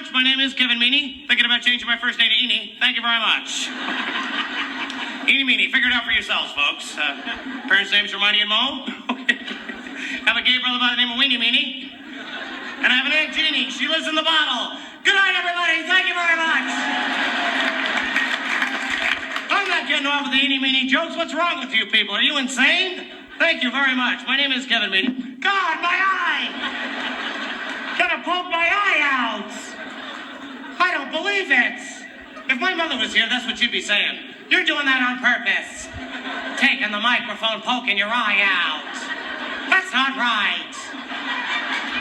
much. My name is Kevin Meany. Thinking about changing my first name to Eeny. Thank you very much. Eeny Meany. Figure it out for yourselves, folks. Parents' names are Miney and Mo. Have a gay brother by the name of Weenie Meany. And I have an Aunt Jeannie. She lives in the bottle. Good night, everybody. Thank you very much. I'm not getting off with the Eeny Meany jokes. What's wrong with you people? Are you insane? Thank you very much. My name is Kevin Meany. God, my eye! Gonna poke my eye out! I don't believe it. If my mother was here, that's what she'd be saying. You're doing that on purpose. Taking the microphone, poking your eye out. That's not right.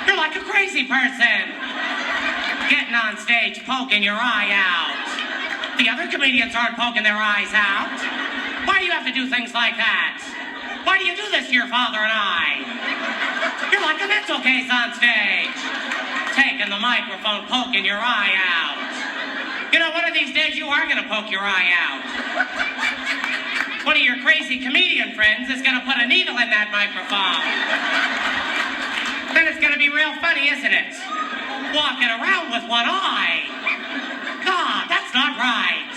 You're like a crazy person. Getting on stage, poking your eye out. The other comedians aren't poking their eyes out. Why do you have to do things like that? Why do you do this to your father and I? You're like a mental case on stage. Taking the microphone, poking your eye out. You know, one of these days you are going to poke your eye out. One of your crazy comedian friends is going to put a needle in that microphone. Then it's going to be real funny, isn't it? Walking around with one eye. God, that's not right.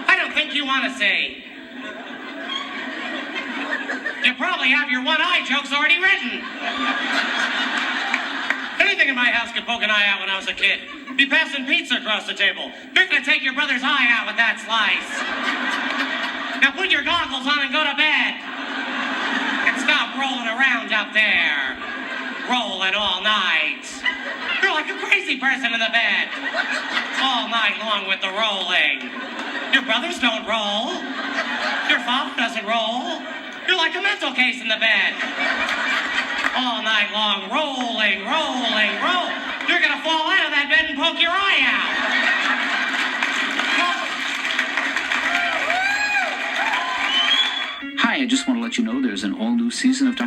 I don't think you want to see. You probably have your one-eye jokes already written. Anything in my house could poke an eye out when I was a kid. Be passing pizza across the table. You're gonna take your brother's eye out with that slice. Now put your goggles on and go to bed. And stop rolling around up there. Rolling all night. You're like a crazy person in the bed. All night long with the rolling. Your brothers don't roll. Your father doesn't roll. You're like a mental case in the bed. All night long, rolling, rolling, roll. You're gonna fall out of that bed and poke your eye out. Hi, I just want to let you know there's an all-new season of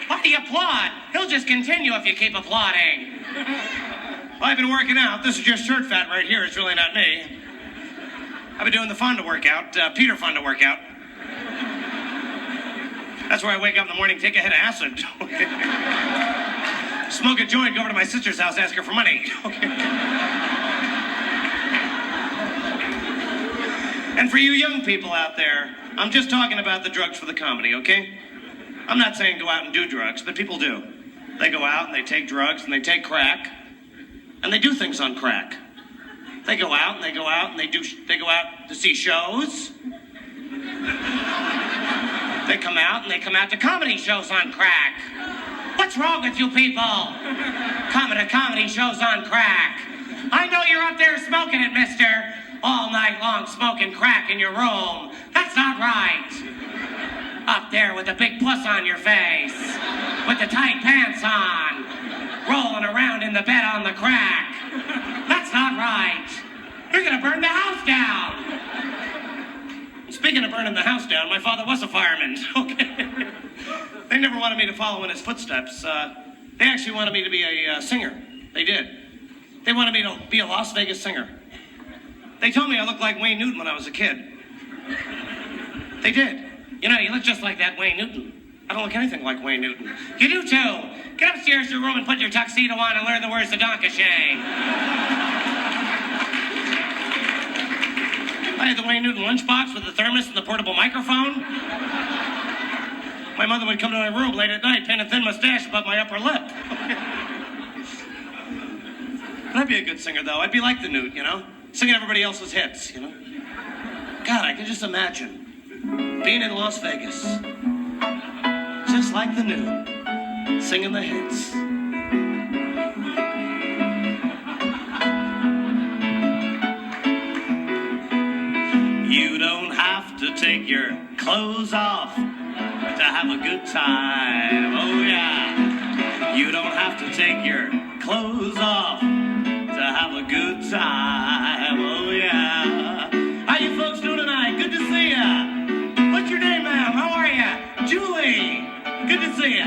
Why do you applaud? He'll just continue if you keep applauding. Well, I've been working out. This is just shirt fat right here. It's really not me. I've been doing the Fonda workout, Peter Fonda workout. That's where I wake up in the morning, take a hit of acid. Smoke a joint, go over to my sister's house, ask her for money. And for you young people out there, I'm just talking about the drugs for the comedy, okay? I'm not saying go out and do drugs, but people do. They go out and they take drugs and they take crack, and they do things on crack. They go out and they go out and they go out to see shows. They come out and they come out to comedy shows on crack. What's wrong with you people? Coming to comedy shows on crack. I know you're up there smoking it, mister. All night long smoking crack in your room. That's not right. Up there with a big puss on your face. With the tight pants on. Rolling around in the bed on the crack. That's not right. You're gonna burn the house down. Speaking of burning the house down, my father was a fireman. Okay. They never wanted me to follow in his footsteps. They actually wanted me to be a singer. They did. They wanted me to be a Las Vegas singer. They told me I looked like Wayne Newton when I was a kid. They did. You know, you look just like that Wayne Newton. I don't look anything like Wayne Newton. You do too. Get upstairs to your room and put your tuxedo on and learn the words of Donkashane. I had the Wayne Newton lunchbox with the thermos and the portable microphone. My mother would come to my room late at night, paint a thin mustache above my upper lip. I'd be a good singer, though. I'd be like the Newt, you know? Singing everybody else's hits, you know? God, I can just imagine being in Las Vegas, just like the Newt, singing the hits. You don't have to take your clothes off to have a good time, oh yeah. You don't have to take your clothes off to have a good time, oh yeah. How you folks doing tonight? Good to see ya. What's your name, ma'am? How are ya? Julie. Good to see ya.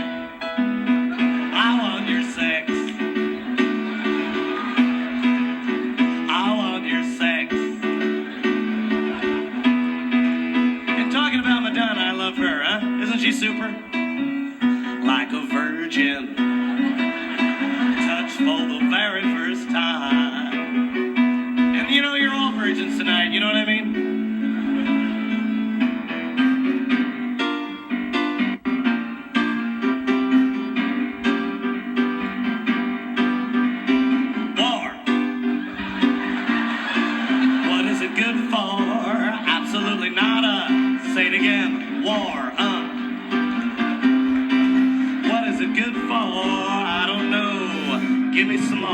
I want your sex. I want your sex. And talking about Madonna, I love her, huh? Isn't she super? Like a virgin. Touch war, What is it good for? I don't know. Give me some more.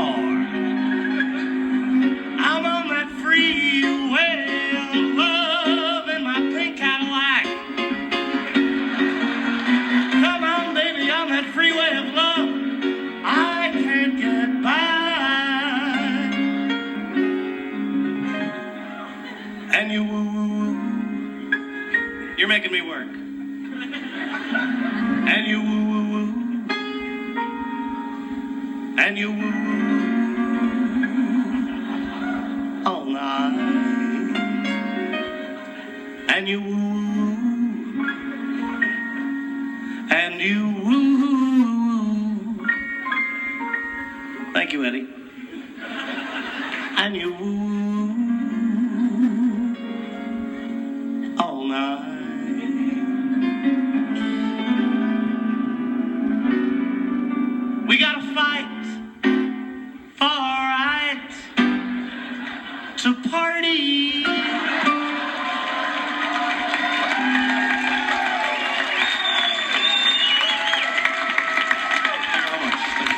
I'm on that freeway of love in my pink Cadillac. Come on, baby, on that freeway of love. I can't get by. And you woo-woo-woo. You're making me work. And you woo-woo-woo. And you woo-woo. All night. And you woo. And you woo. Thank you, Eddie. And you woo. All night. We gotta fight for our right to party. Thank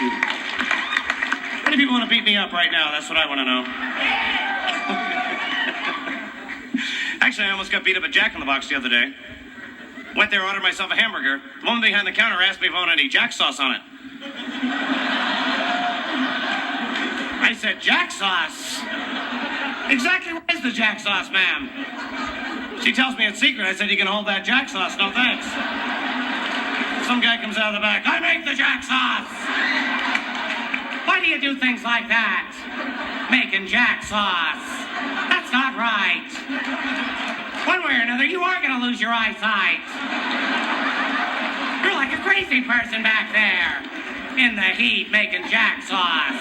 you. How many people want to beat me up right now? That's what I want to know. Actually, I almost got beat up at Jack in the Box the other day. Went there, ordered myself a hamburger. The woman behind the counter asked me if I wanted any Jack sauce on it. I said, Jack sauce? Exactly what is the Jack sauce, ma'am? She tells me it's secret. I said, you can hold that Jack sauce. No thanks. Some guy comes out of the back. I make the Jack sauce. Why do you do things like that? Making Jack sauce. That's not right. One way or another, you are going to lose your eyesight. You're like a crazy person back there in the heat making Jack sauce.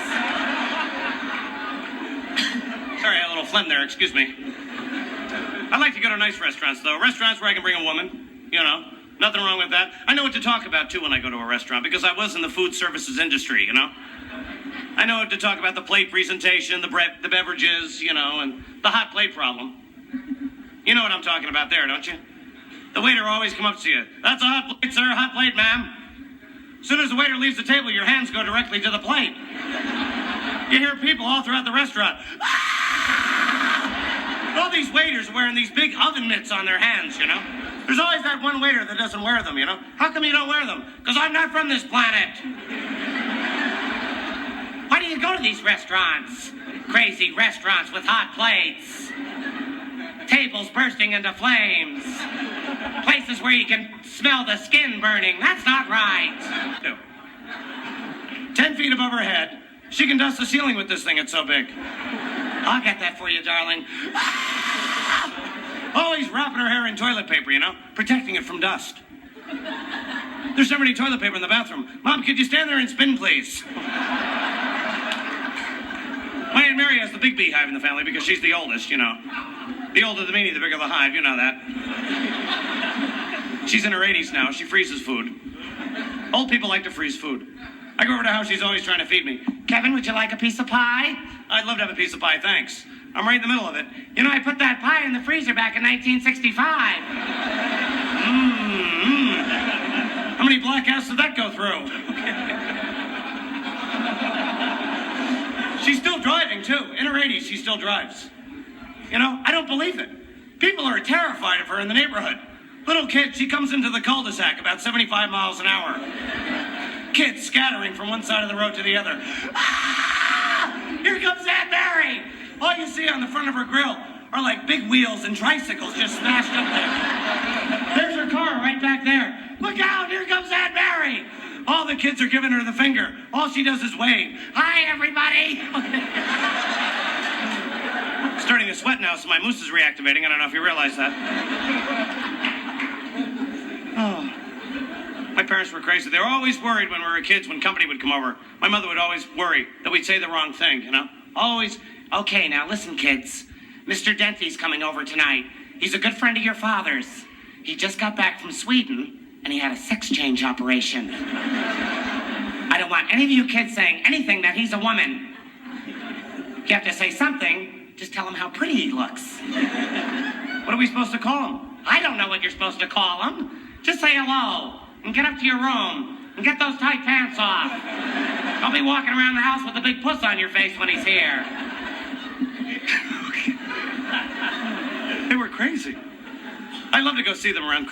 Sorry, I had a little phlegm there. Excuse me. I like to go to nice restaurants, though. Restaurants where I can bring a woman, you know. Nothing wrong with that. I know what to talk about, too, when I go to a restaurant, because I was in the food services industry, you know. I know what to talk about: the plate presentation, the beverages, you know, and the hot plate problem. You know what I'm talking about there, don't you? The waiter will always come up to you. That's a hot plate, sir. Hot plate, ma'am. As soon as the waiter leaves the table, your hands go directly to the plate. You hear people all throughout the restaurant. All these waiters are wearing these big oven mitts on their hands, you know. There's always that one waiter that doesn't wear them, you know. How come you don't wear them? Because I'm not from this planet. Why do you go to these restaurants? Crazy restaurants with hot plates. Tables bursting into flames. Places where you can smell the skin burning. That's not right. 10 feet above her head. She can dust the ceiling with this thing. It's so big. I'll get that for you, darling. Always wrapping her hair in toilet paper, you know, protecting it from dust. There's so many toilet paper in the bathroom. Mom, could you stand there and spin, please? My Aunt Mary has the big beehive in the family because she's the oldest, you know. The older the meany, the bigger the hive, you know that. She's in her 80s now. She freezes food. Old people like to freeze food. I go over to her house, she's always trying to feed me. Kevin, would you like a piece of pie? I'd love to have a piece of pie, thanks. I'm right in the middle of it. You know, I put that pie in the freezer back in 1965. How many blackouts did that go through? She's still driving, too. In her 80s, she still drives. You know, I don't believe it. People are terrified of her in the neighborhood. Little kid, she comes into the cul-de-sac about 75 miles an hour. Kids scattering from one side of the road to the other. Ah! Here comes Aunt Mary! All you see on the front of her grill are like big wheels and tricycles just smashed up there. There's her car right back there. Look out, here comes Aunt Mary! All the kids are giving her the finger. All she does is wave. Hi, everybody! Starting to sweat now, so my moose is reactivating. I don't know if you realize that. Oh. My parents were crazy. They were always worried when we were kids when company would come over. My mother would always worry that we'd say the wrong thing, you know? Always. Okay, now listen, kids. Mr. Denty's coming over tonight. He's a good friend of your father's. He just got back from Sweden, and he had a sex change operation. I don't want any of you kids saying anything that he's a woman. If you have to say something, just tell him how pretty he looks. What are we supposed to call him? I don't know what you're supposed to call him. Just say hello and get up to your room and get those tight pants off. Don't be walking around the house with a big puss on your face when he's here. They were crazy. I'd love to go see them around